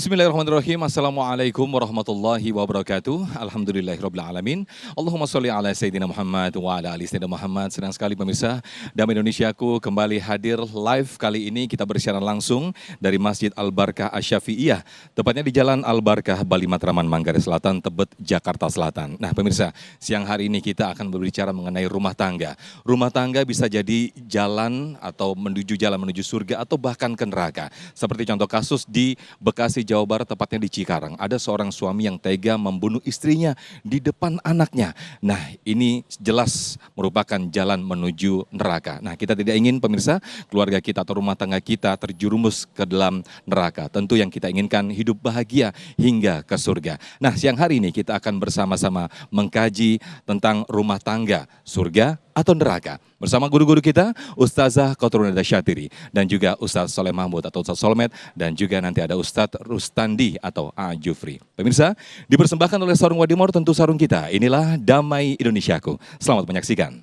Bismillahirrahmanirrahim. Assalamualaikum warahmatullahi wabarakatuh. Alhamdulillahirrabbilalamin. Allahumma sholli ala Sayyidina Muhammad wa ala ali Sayyidina Muhammad. Senang sekali pemirsa, Damai Indonesiaku kembali hadir live kali ini. Kita bersiaran langsung dari Masjid Al-Barkah Asy-Syafi'iyah. Tepatnya di Jalan Al-Barkah, Bali Matraman, Manggarai Selatan, Tebet, Jakarta Selatan. Nah pemirsa, siang hari ini kita akan berbicara mengenai rumah tangga. Rumah tangga bisa jadi jalan atau jalan menuju surga atau bahkan ke neraka. Seperti contoh kasus di Bekasi, Jawa Barat, tepatnya di Cikarang. Ada seorang suami yang tega membunuh istrinya di depan anaknya. Nah, ini jelas merupakan jalan menuju neraka. Nah, kita tidak ingin pemirsa, keluarga kita atau rumah tangga kita terjerumus ke dalam neraka. Tentu yang kita inginkan hidup bahagia hingga ke surga. Nah, siang hari ini kita akan bersama-sama mengkaji tentang rumah tangga, surga atau neraka. Bersama guru-guru kita, Ustazah Qatrunada Syatiri dan juga Ustaz Soleh Mahmud atau Ustaz Solmed, dan juga nanti ada Ustaz Rustandi atau A. Jufri. Pemirsa, dipersembahkan oleh Sarung Wadimor, tentu sarung kita. Inilah Damai Indonesiaku. Selamat menyaksikan.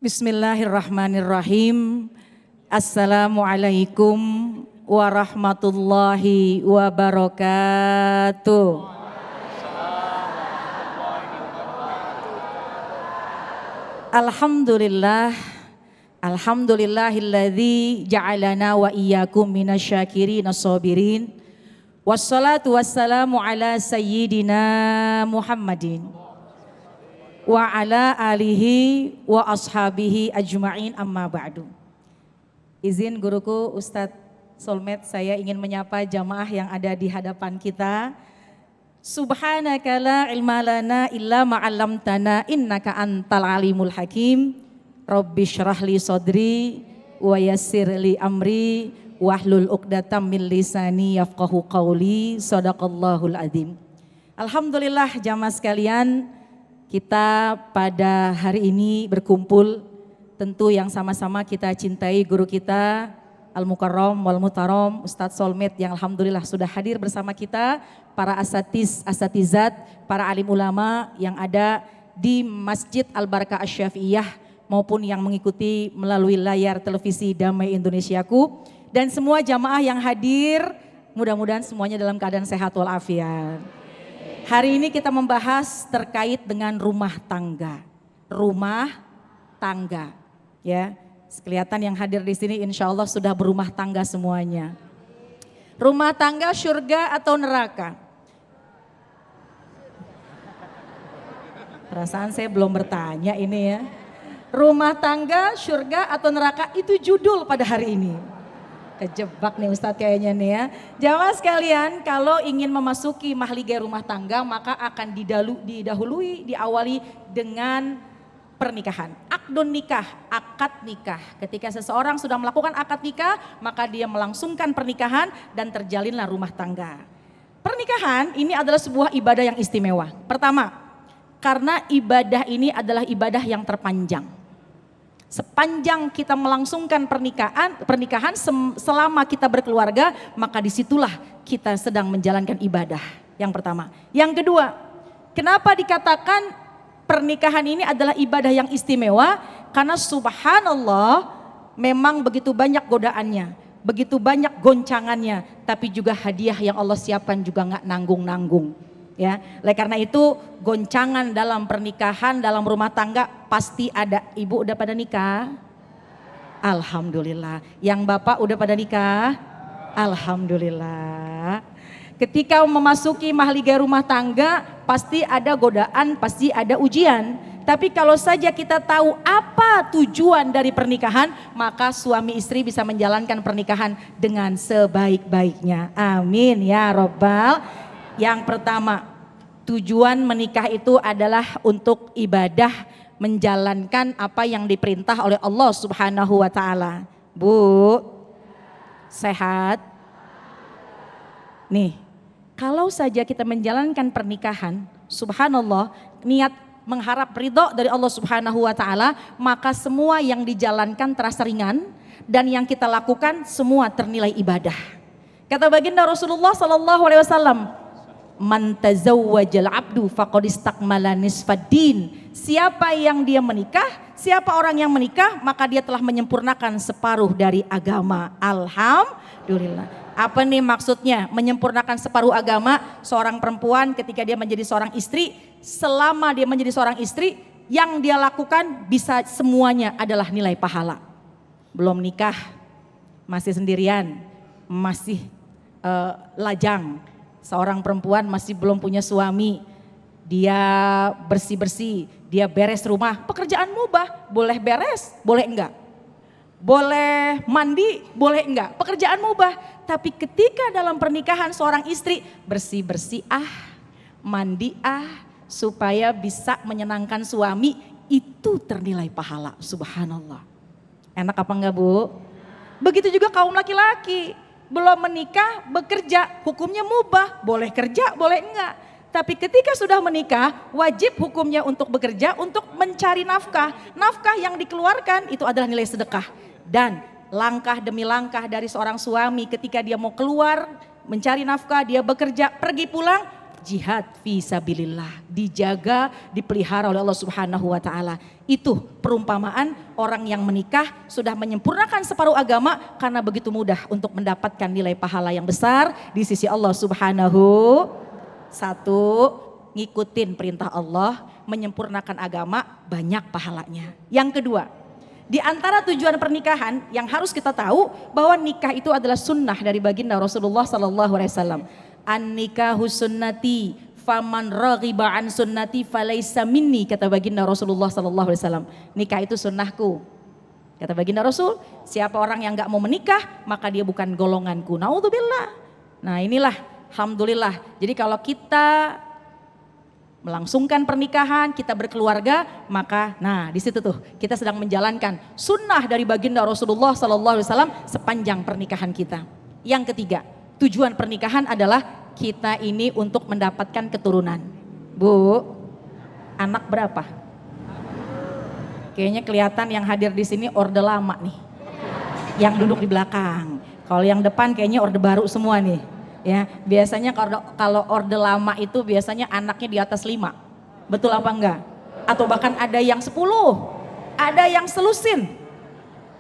Bismillahirrahmanirrahim. Assalamualaikum warahmatullahi wabarakatuh. Alhamdulillah, alhamdulillahilladzi ja'alana wa iyyakum minasyakirin as-sabirin. Wassalatu wassalamu ala sayyidina Muhammadin wa ala alihi wa ashabihi ajma'in, amma ba'du. Izin guruku Ustadz Solmed, saya ingin menyapa jamaah yang ada di hadapan kita. Subhanaka la ilma lana illa ma 'allamtana innaka antal alimul hakim. Rabbi shrah li sadri wa yassir li amri wahlul 'uqdatam min lisani yafqahu qawli. Shadaqallahul adzim. Alhamdulillah jamaah sekalian, kita pada hari ini berkumpul tentu yang sama-sama kita cintai guru kita Al-Mukarram wal Mutaram Ustadz Solmed yang alhamdulillah sudah hadir bersama kita, para asatizat, para alim ulama yang ada di Masjid Al-Barkah Asy-Syafi'iyah maupun yang mengikuti melalui layar televisi Damai Indonesiaku, dan semua jamaah yang hadir, mudah-mudahan semuanya dalam keadaan sehat walafiat. Hari ini kita membahas terkait dengan rumah tangga. Rumah tangga, ya. Kelihatan yang hadir di sini insya Allah sudah berumah tangga semuanya. Rumah tangga surga atau neraka? Perasaan saya belum bertanya ini ya. Rumah tangga surga atau neraka, itu judul pada hari ini. Kejebak nih Ustadz kayaknya nih ya. Jamaah sekalian, kalau ingin memasuki mahligai rumah tangga maka akan diawali dengan pernikahan, akdun nikah, akad nikah. Ketika seseorang sudah melakukan akad nikah, maka dia melangsungkan pernikahan dan terjalinlah rumah tangga. Pernikahan ini adalah sebuah ibadah yang istimewa. Pertama, karena ibadah ini adalah ibadah yang terpanjang. Sepanjang kita melangsungkan pernikahan selama kita berkeluarga, maka disitulah kita sedang menjalankan ibadah. Yang pertama. Yang kedua, kenapa dikatakan pernikahan ini adalah ibadah yang istimewa? Karena subhanallah memang begitu banyak godaannya, begitu banyak goncangannya, tapi juga hadiah yang Allah siapkan juga nggak nanggung-nanggung. Ya, oleh karena itu goncangan dalam pernikahan, dalam rumah tangga pasti ada. Ibu udah pada nikah? Alhamdulillah. Yang bapak udah pada nikah? Alhamdulillah. Ketika memasuki mahligai rumah tangga pasti ada godaan, pasti ada ujian. Tapi kalau saja kita tahu apa tujuan dari pernikahan, maka suami istri bisa menjalankan pernikahan dengan sebaik-baiknya. Amin ya Rabbal. Yang pertama, tujuan menikah itu adalah untuk ibadah, menjalankan apa yang diperintah oleh Allah Subhanahu wa taala. Bu, sehat? Nih, kalau saja kita menjalankan pernikahan, subhanallah, niat mengharap ridho dari Allah Subhanahu wa taala, maka semua yang dijalankan terasa ringan dan yang kita lakukan semua ternilai ibadah. Kata baginda Rasulullah sallallahu alaihi wasallam, Man tazawwajal abdu faqad istakmala nisfaddin. Siapa yang dia menikah, siapa orang yang menikah, maka dia telah menyempurnakan separuh dari agama. Alhamdulillah. Apa nih maksudnya menyempurnakan separuh agama? Seorang perempuan ketika dia menjadi seorang istri, selama dia menjadi seorang istri, yang dia lakukan bisa semuanya adalah nilai pahala. Belum nikah, masih sendirian, masih lajang. Seorang perempuan masih belum punya suami, dia bersih-bersih, dia beres rumah, pekerjaan mubah, boleh beres, boleh enggak. Boleh mandi, boleh enggak, pekerjaan mubah. Tapi ketika dalam pernikahan seorang istri, bersih-bersih mandi supaya bisa menyenangkan suami, itu ternilai pahala, subhanallah. Enak apa enggak Bu? Begitu juga kaum laki-laki. Belum menikah, bekerja, hukumnya mubah, boleh kerja, boleh enggak. Tapi ketika sudah menikah, wajib hukumnya untuk bekerja, untuk mencari nafkah. Nafkah yang dikeluarkan itu adalah nilai sedekah. Dan langkah demi langkah dari seorang suami ketika dia mau keluar, mencari nafkah, dia bekerja, pergi pulang, jihad fisabilillah, dijaga, dipelihara oleh Allah Subhanahu wa taala. Itu perumpamaan orang yang menikah sudah menyempurnakan separuh agama karena begitu mudah untuk mendapatkan nilai pahala yang besar di sisi Allah Subhanahu. Satu, ngikutin perintah Allah, menyempurnakan agama, banyak pahalanya. Yang kedua, di antara tujuan pernikahan yang harus kita tahu bahwa nikah itu adalah sunnah dari baginda Rasulullah sallallahu alaihi wasallam. An-nikahu sunnati faman raghiba an sunnati falaisa minni, kata baginda Rasulullah sallallahu alaihi wasallam. Nikah itu sunnahku. Kata baginda Rasul, siapa orang yang enggak mau menikah, maka dia bukan golonganku. Naudzubillah. Nah, inilah alhamdulillah. Jadi kalau kita melangsungkan pernikahan, kita berkeluarga, maka nah di situ tuh kita sedang menjalankan sunnah dari baginda Rasulullah sallallahu alaihi wasallam sepanjang pernikahan kita. Yang ketiga, tujuan pernikahan adalah kita ini untuk mendapatkan keturunan. Bu, anak berapa? Kayaknya kelihatan yang hadir di sini orde lama nih. Yang duduk di belakang. Kalau yang depan kayaknya orde baru semua nih. Ya, biasanya kalau orde lama itu biasanya anaknya di atas 5. Betul apa enggak? Atau bahkan ada yang 10. Ada yang selusin.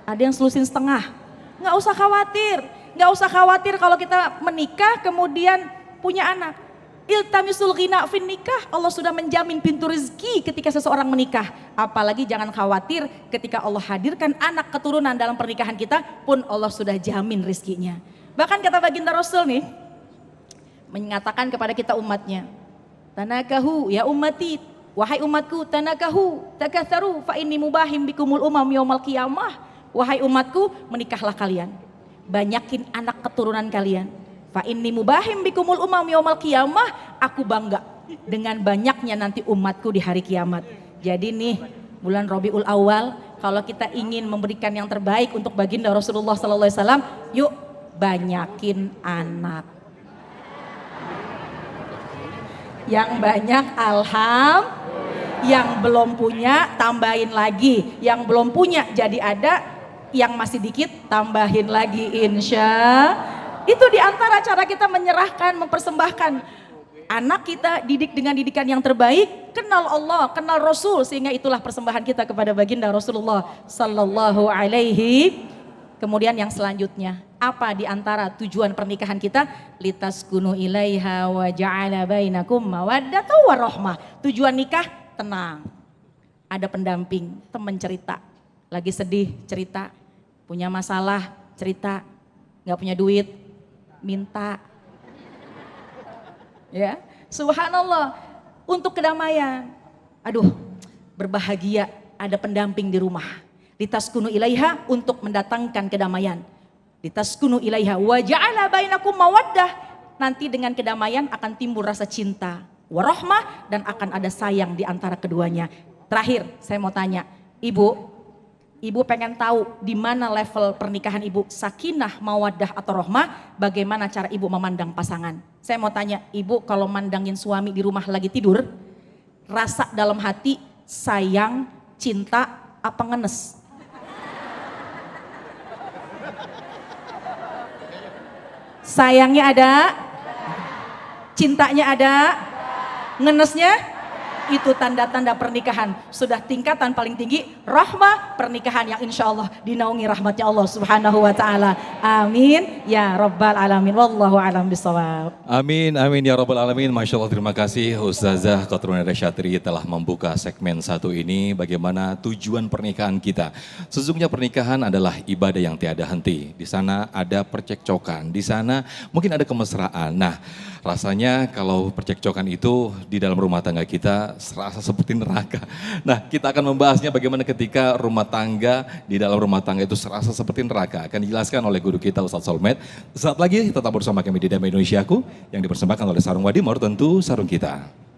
Ada yang selusin setengah. Enggak usah khawatir. Enggak usah khawatir kalau kita menikah kemudian punya anak. Iltamisul ghina fin nikah. Allah sudah menjamin pintu rezeki ketika seseorang menikah. Apalagi jangan khawatir ketika Allah hadirkan anak keturunan dalam pernikahan kita pun Allah sudah jamin rezekinya. Bahkan kata baginda Rasul nih, mengatakan kepada kita umatnya, tanakahu ya ummati, wahai umatku, tanakahu takatsaru fa inni mubahim bikumul umam yaumal qiyamah. Wahai umatku, menikahlah kalian, banyakin anak keturunan kalian. Fa inni mubahim bikumul umam yaumal qiyamah, aku bangga dengan banyaknya nanti umatku di hari kiamat. Jadi nih bulan Rabiul Awal, kalau kita ingin memberikan yang terbaik untuk baginda Rasulullah sallallahu alaihi wasallam, yuk banyakin anak. Yang banyak yang belum punya tambahin lagi, yang belum punya jadi ada, yang masih dikit tambahin lagi insya. Itu diantara cara kita menyerahkan, mempersembahkan anak kita, didik dengan didikan yang terbaik, kenal Allah, kenal Rasul, sehingga itulah persembahan kita kepada baginda Rasulullah sallallahu alaihi. Kemudian yang selanjutnya, apa di antara tujuan pernikahan kita? Litaskunu ilaiha wa ja'ala bainakum mawaddatan warahmah. Tujuan nikah tenang. Ada pendamping, teman cerita. Lagi sedih cerita, punya masalah cerita, nggak punya duit minta. Ya, subhanallah, untuk kedamaian. Aduh, berbahagia ada pendamping di rumah. Litaskunu ilaiha, untuk mendatangkan kedamaian. Litaskunu ilaiha wa ja'ala bainakum mawaddah. Nanti dengan kedamaian akan timbul rasa cinta, warahmah, dan akan ada sayang di antara keduanya. Terakhir, saya mau tanya, Ibu pengen tahu di mana level pernikahan Ibu, sakinah, mawaddah atau rahmah, bagaimana cara Ibu memandang pasangan? Saya mau tanya, Ibu kalau mandangin suami di rumah lagi tidur, rasa dalam hati sayang, cinta, apa ngenes? Sayangnya ada, Cintanya ada? Ngenesnya? Itu tanda-tanda pernikahan. Sudah tingkatan paling tinggi, rahmah pernikahan yang insya Allah dinaungi rahmatnya Allah subhanahu wa ta'ala. Amin. Ya Rabbal Alamin. Wallahu alam bisawab. Amin, amin ya Rabbal Alamin. Masya Allah, terima kasih Ustazah Qatrun Syatri telah membuka segmen satu ini. Bagaimana tujuan pernikahan kita. Sesungguhnya pernikahan adalah ibadah yang tiada henti. Di sana ada percekcokan, di sana mungkin ada kemesraan. Nah, rasanya kalau percekcokan itu di dalam rumah tangga kita serasa seperti neraka. Nah, kita akan membahasnya bagaimana ketika rumah tangga, di dalam rumah tangga itu serasa seperti neraka. Akan dijelaskan oleh guru kita Ustadz Solmed. Saat lagi tetap bersama kami di Damai Indonesiaku yang dipersembahkan oleh Sarung Wadimor, tentu sarung kita.